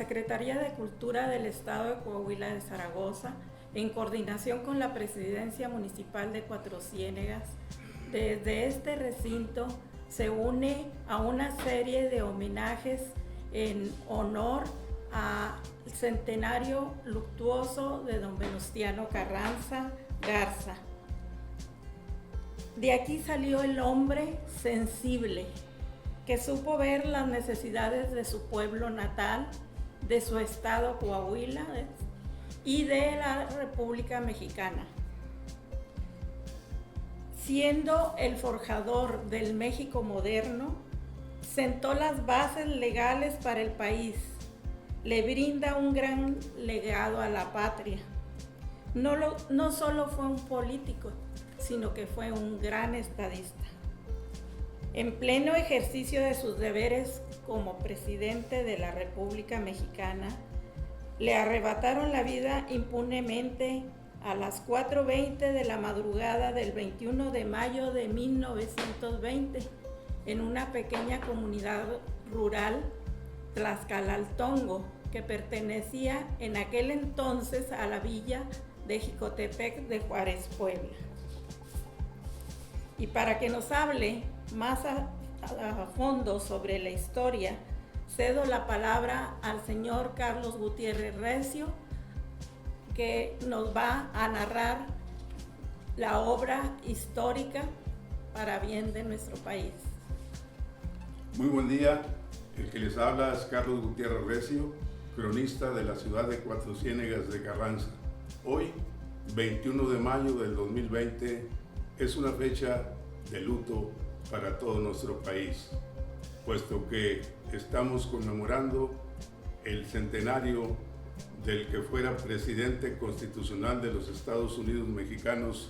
Secretaría de Cultura del Estado de Coahuila de Zaragoza, en coordinación con la Presidencia Municipal de Cuatro Ciénegas, desde este recinto se une a una serie de homenajes en honor al centenario luctuoso de don Venustiano Carranza Garza. De aquí salió el hombre sensible, que supo ver las necesidades de su pueblo natal, de su estado Coahuila y de la República Mexicana. Siendo el forjador del México moderno, sentó las bases legales para el país, le brinda un gran legado a la patria. No solo fue un político, sino que fue un gran estadista. En pleno ejercicio de sus deberes como presidente de la República Mexicana, le arrebataron la vida impunemente a las 4:20 de la madrugada del 21 de mayo de 1920 en una pequeña comunidad rural, Tlaxcalaltongo, que pertenecía en aquel entonces a la villa de Jicotepec de Juárez, Puebla. Y para que nos hable más a fondo sobre la historia, cedo la palabra al señor Carlos Gutiérrez Recio, que nos va a narrar la obra histórica para bien de nuestro país. Muy buen día, el que les habla es Carlos Gutiérrez Recio, cronista de la ciudad de Cuatro Ciénegas de Carranza. Hoy, 21 de mayo del 2020, es una fecha de luto para todo nuestro país, puesto que estamos conmemorando el centenario del que fuera presidente constitucional de los Estados Unidos mexicanos,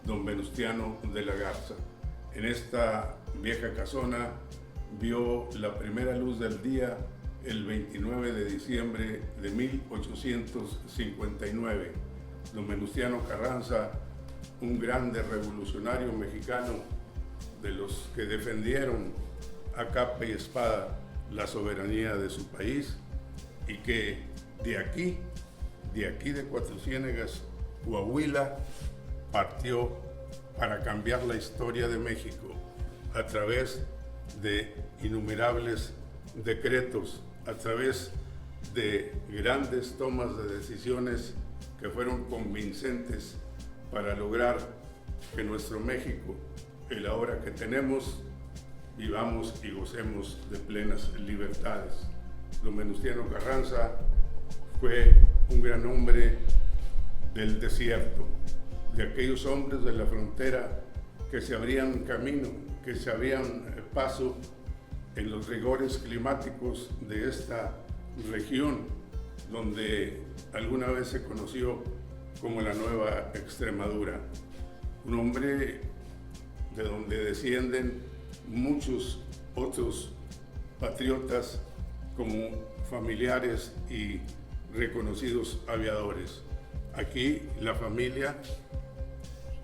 don Venustiano de la Garza. En esta vieja casona vio la primera luz del día el 29 de diciembre de 1859. Don Venustiano Carranza, un grande revolucionario mexicano, de los que defendieron a capa y espada la soberanía de su país, y que de aquí de Cuatro Ciénegas, Coahuila, partió para cambiar la historia de México a través de innumerables decretos, a través de grandes tomas de decisiones que fueron convincentes para lograr que nuestro México, el ahora que tenemos, vivamos y gocemos de plenas libertades. Don Venustiano Carranza fue un gran hombre del desierto, de aquellos hombres de la frontera que se abrían camino, que se abrían paso en los rigores climáticos de esta región, donde alguna vez se conoció como la Nueva Extremadura. Un hombre de donde descienden muchos otros patriotas como familiares y reconocidos aviadores. Aquí la familia,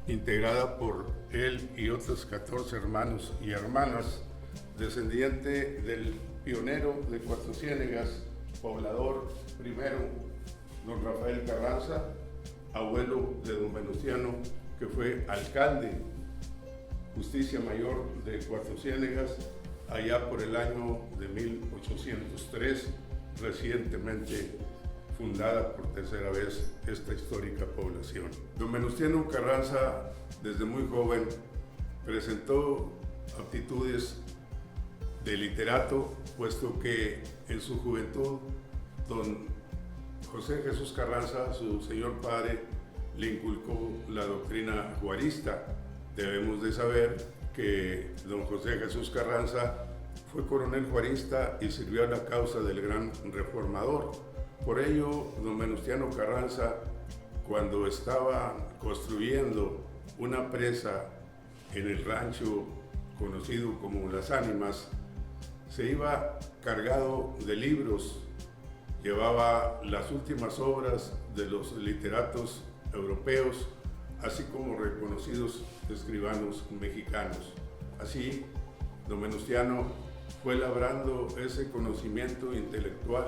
integrada por él y otros 14 hermanos y hermanas, descendiente del pionero de Cuatro Ciénegas, poblador primero, don Rafael Carranza, abuelo de don Venustiano, que fue alcalde, Justicia Mayor de Cuatro Ciénegas, allá por el año de 1803, recientemente fundada por tercera vez esta histórica población. Don Venustiano Carranza, desde muy joven, presentó aptitudes de literato, puesto que en su juventud don José Jesús Carranza, su señor padre, le inculcó la doctrina juarista. Debemos de saber que don José Jesús Carranza fue coronel juarista y sirvió a la causa del gran reformador. Por ello, don Venustiano Carranza, cuando estaba construyendo una presa en el rancho conocido como Las Ánimas, se iba cargado de libros, llevaba las últimas obras de los literatos europeos, así como reconocidos escribanos mexicanos. Así, don Venustiano fue labrando ese conocimiento intelectual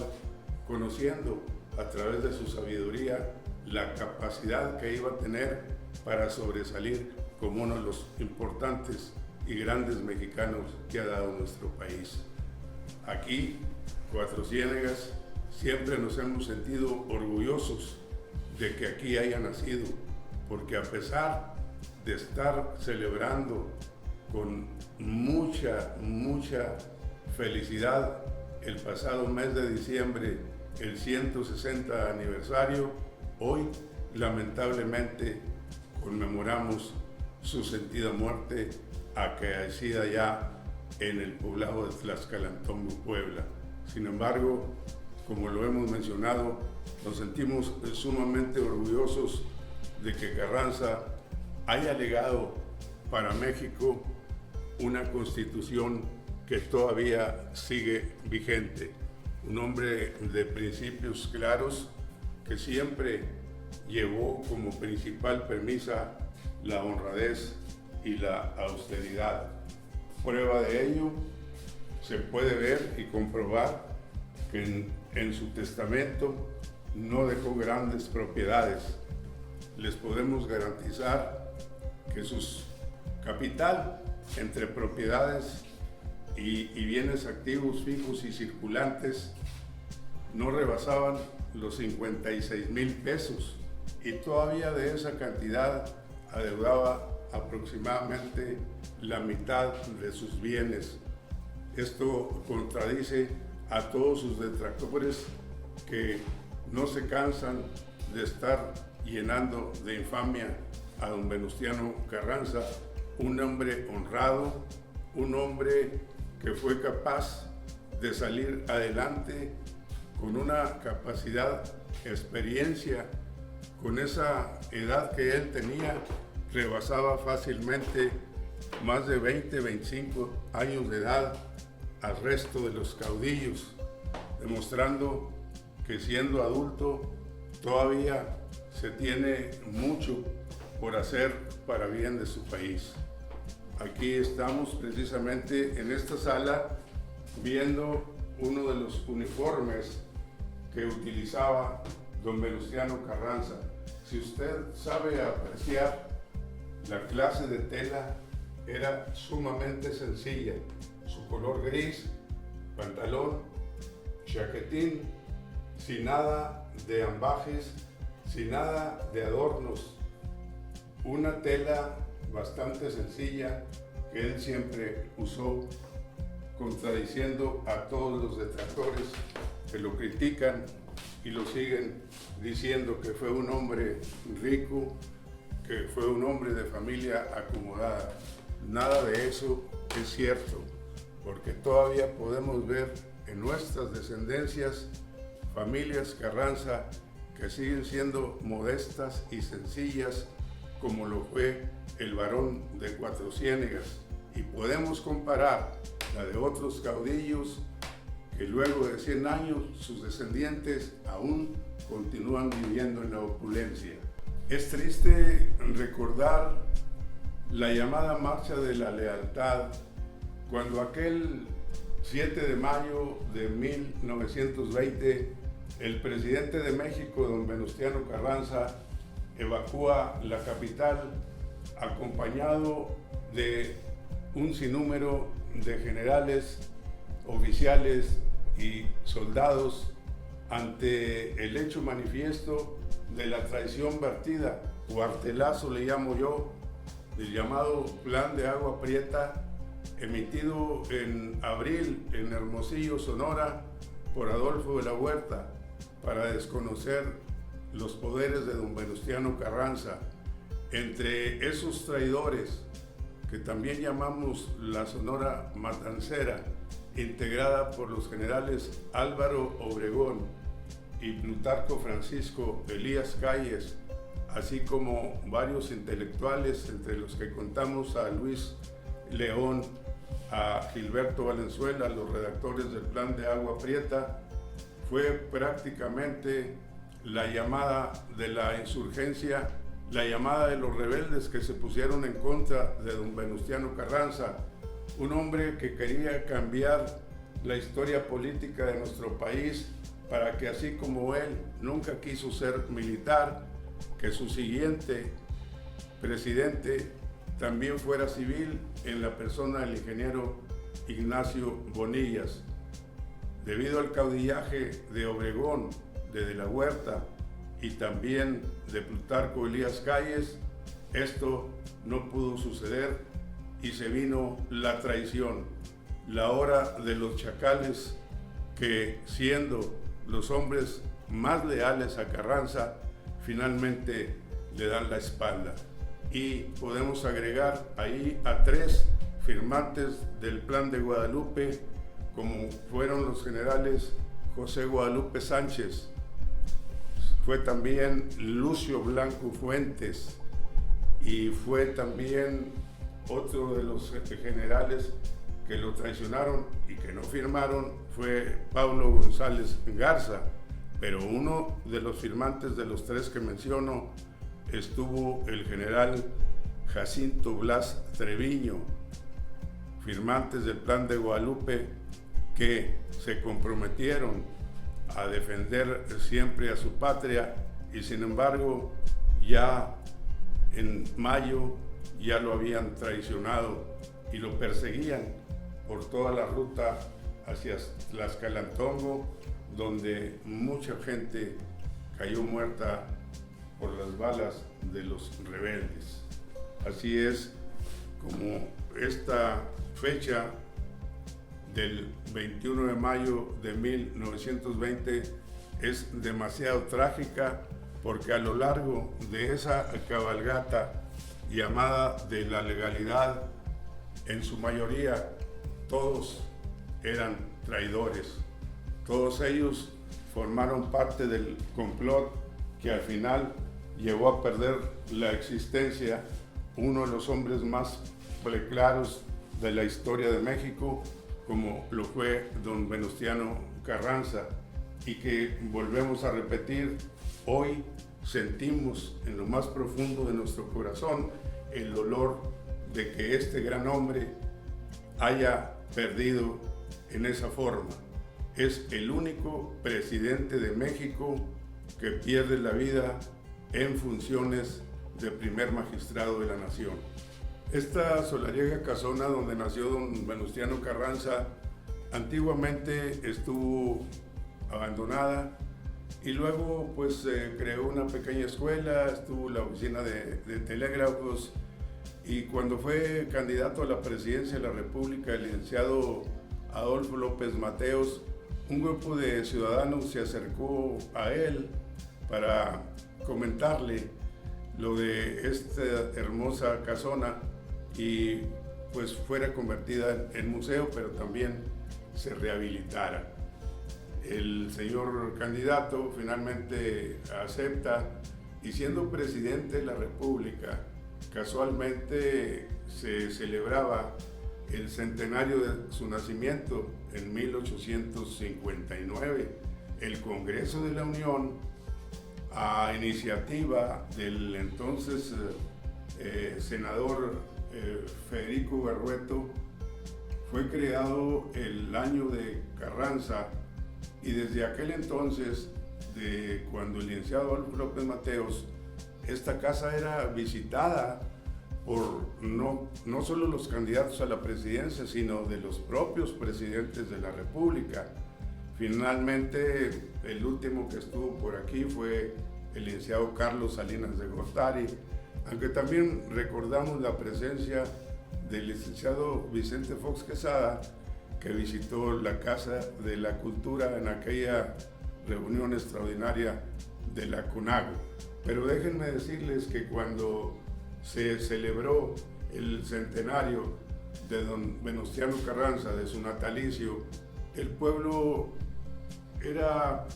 conociendo a través de su sabiduría la capacidad que iba a tener para sobresalir como uno de los importantes y grandes mexicanos que ha dado nuestro país. Aquí, Cuatro Ciénegas, siempre nos hemos sentido orgullosos de que aquí haya nacido, porque a pesar de estar celebrando con mucha felicidad el pasado mes de diciembre el 160 aniversario, hoy lamentablemente conmemoramos su sentida muerte acaecida ya en el poblado de Tlaxcalantongo, Puebla. Sin embargo, como lo hemos mencionado, nos sentimos sumamente orgullosos de que Carranza haya legado para México una constitución que todavía sigue vigente. Un hombre de principios claros que siempre llevó como principal premisa la honradez y la austeridad. Prueba de ello se puede ver y comprobar que en su testamento no dejó grandes propiedades. Les podemos garantizar que su capital entre propiedades y bienes activos fijos y circulantes no rebasaban los 56,000 pesos y todavía de esa cantidad adeudaba aproximadamente la mitad de sus bienes. Esto contradice a todos sus detractores que no se cansan de estar llenando de infamia a don Venustiano Carranza, un hombre honrado, un hombre que fue capaz de salir adelante con una capacidad, experiencia, con esa edad que él tenía, rebasaba fácilmente más de 20, 25 años de edad al resto de los caudillos, demostrando que siendo adulto todavía se tiene mucho por hacer para bien de su país. Aquí estamos precisamente en esta sala viendo uno de los uniformes que utilizaba don Venustiano Carranza. Si usted sabe apreciar, la clase de tela era sumamente sencilla. Su color gris, pantalón, chaquetín, sin nada de ambajes, sin nada de adornos. Una tela bastante sencilla que él siempre usó, contradiciendo a todos los detractores que lo critican y lo siguen diciendo que fue un hombre rico, que fue un hombre de familia acomodada. Nada de eso es cierto, porque todavía podemos ver en nuestras descendencias familias Carranza que siguen siendo modestas y sencillas, como lo fue el varón de Cuatro Ciénegas, y podemos comparar la de otros caudillos que luego de 100 años sus descendientes aún continúan viviendo en la opulencia. Es triste recordar la llamada Marcha de la Lealtad, cuando aquel 7 de mayo de 1920 el presidente de México, don Venustiano Carranza, evacúa la capital acompañado de un sinnúmero de generales, oficiales y soldados ante el hecho manifiesto de la traición vertida, cuartelazo le llamo yo, del llamado Plan de Agua Prieta, emitido en abril en Hermosillo, Sonora, por Adolfo de la Huerta, para desconocer los poderes de don Venustiano Carranza. Entre esos traidores, que también llamamos la Sonora Matancera, integrada por los generales Álvaro Obregón y Plutarco Francisco Elías Calles, así como varios intelectuales, entre los que contamos a Luis León, a Gilberto Valenzuela, los redactores del Plan de Agua Prieta, fue prácticamente la llamada de la insurgencia, la llamada de los rebeldes que se pusieron en contra de don Venustiano Carranza, un hombre que quería cambiar la historia política de nuestro país para que así como él nunca quiso ser militar, que su siguiente presidente también fuera civil en la persona del ingeniero Ignacio Bonillas. Debido al caudillaje de Obregón, de De la Huerta y también de Plutarco Elías Calles, esto no pudo suceder y se vino la traición, la hora de los chacales que, siendo los hombres más leales a Carranza, finalmente le dan la espalda. Y podemos agregar ahí a 3 firmantes del Plan de Guadalupe, como fueron los generales José Guadalupe Sánchez, fue también Lucio Blanco Fuentes y fue también otro de los generales que lo traicionaron y que no firmaron, fue Pablo González Garza, pero uno de los firmantes de los 3 que menciono estuvo el general Jacinto Blas Treviño, firmantes del Plan de Guadalupe que se comprometieron a defender siempre a su patria y sin embargo ya en mayo ya lo habían traicionado y lo perseguían por toda la ruta hacia Tlaxcalantongo, donde mucha gente cayó muerta por las balas de los rebeldes. Así es como esta fecha del 21 de mayo de 1920 es demasiado trágica, porque a lo largo de esa cabalgata llamada de la legalidad, en su mayoría todos eran traidores. Todos ellos formaron parte del complot que al final llevó a perder la existencia uno de los hombres más claros de la historia de México, como lo fue don Venustiano Carranza, y que volvemos a repetir, hoy sentimos en lo más profundo de nuestro corazón el dolor de que este gran hombre haya perdido en esa forma. Es el único presidente de México que pierde la vida en funciones de primer magistrado de la nación. Esta solariega casona donde nació don Venustiano Carranza antiguamente estuvo abandonada y luego pues se creó una pequeña escuela, estuvo la oficina de telégrafos, y cuando fue candidato a la presidencia de la República el licenciado Adolfo López Mateos, un grupo de ciudadanos se acercó a él para comentarle lo de esta hermosa casona y pues fuera convertida en museo, pero también se rehabilitara. El señor candidato finalmente acepta, y siendo presidente de la República, casualmente se celebraba el centenario de su nacimiento en 1859. El Congreso de la Unión, a iniciativa del entonces senador Federico Berrueto, fue creado el año de Carranza, y desde aquel entonces, de cuando el licenciado Adolfo López Mateos, esta casa era visitada por no solo los candidatos a la presidencia, sino de los propios presidentes de la República. Finalmente, el último que estuvo por aquí fue el licenciado Carlos Salinas de Gortari, aunque también recordamos la presencia del licenciado Vicente Fox Quesada, que visitó la Casa de la Cultura en aquella reunión extraordinaria de la CONAGO. Pero déjenme decirles que cuando se celebró el centenario de don Venustiano Carranza, de su natalicio, el pueblo era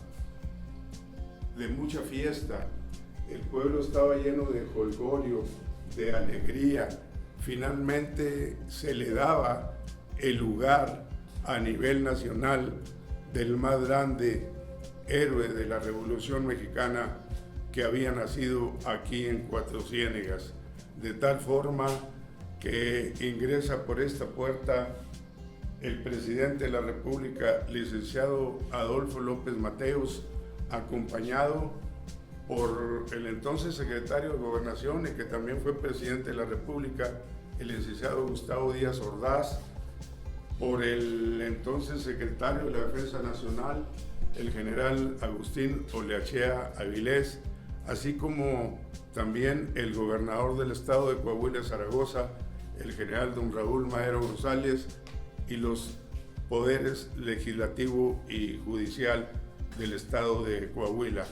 de mucha fiesta, el pueblo estaba lleno de jolgorio, de alegría. Finalmente se le daba el lugar a nivel nacional del más grande héroe de la Revolución Mexicana que había nacido aquí en Cuatro Ciénegas, de tal forma que ingresa por esta puerta el presidente de la República, licenciado Adolfo López Mateos, acompañado por el entonces secretario de Gobernación y que también fue presidente de la República, el licenciado Gustavo Díaz Ordaz, por el entonces secretario de la Defensa Nacional, el general Agustín Oleachea Avilés, así como también el gobernador del estado de Coahuila, Zaragoza, el general don Raúl Madero González, y los poderes legislativo y judicial del estado de Coahuila,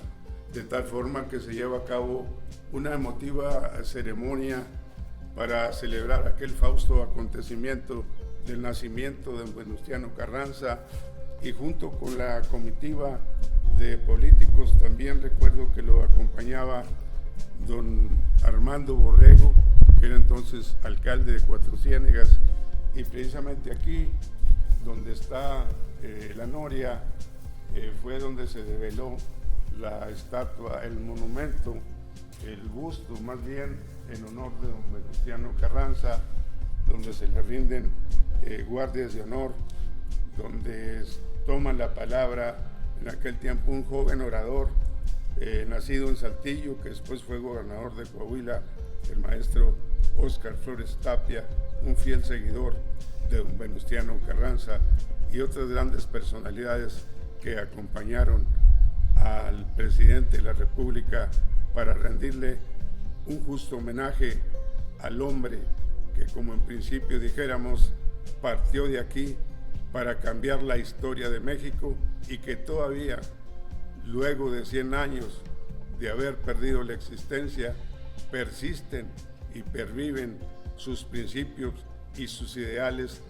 de tal forma que se lleva a cabo una emotiva ceremonia para celebrar aquel fausto acontecimiento del nacimiento de don Venustiano Carranza, y junto con la comitiva de políticos también recuerdo que lo acompañaba don Armando Borrego, que era entonces alcalde de Cuatro Ciénegas, y precisamente aquí donde está la noria fue donde se develó la estatua, el monumento, el busto más bien en honor de don Venustiano Carranza, donde se le rinden guardias de honor, donde toma la palabra en aquel tiempo un joven orador nacido en Saltillo, que después fue gobernador de Coahuila, el maestro Óscar Flores Tapia, un fiel seguidor de don Venustiano Carranza, y otras grandes personalidades que acompañaron al presidente de la República para rendirle un justo homenaje al hombre que, como en principio dijéramos, partió de aquí para cambiar la historia de México, y que todavía, luego de 100 años de haber perdido la existencia, persisten y perviven sus principios y sus ideales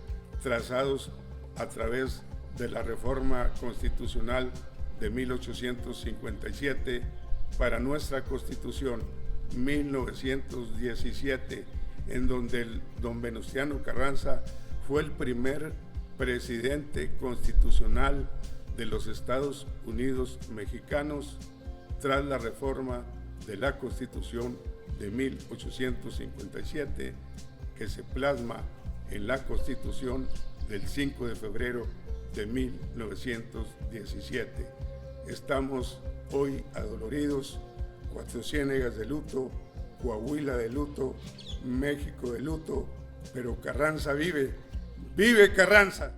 trazados a través de la reforma constitucional de 1857 para nuestra Constitución 1917, en donde don Venustiano Carranza fue el primer presidente constitucional de los Estados Unidos mexicanos tras la reforma de la Constitución de 1857, que se plasma en la Constitución del 5 de febrero de 1917. Estamos hoy adoloridos, Cuatro Ciénegas de luto, Coahuila de luto, México de luto, pero Carranza vive. ¡Vive Carranza!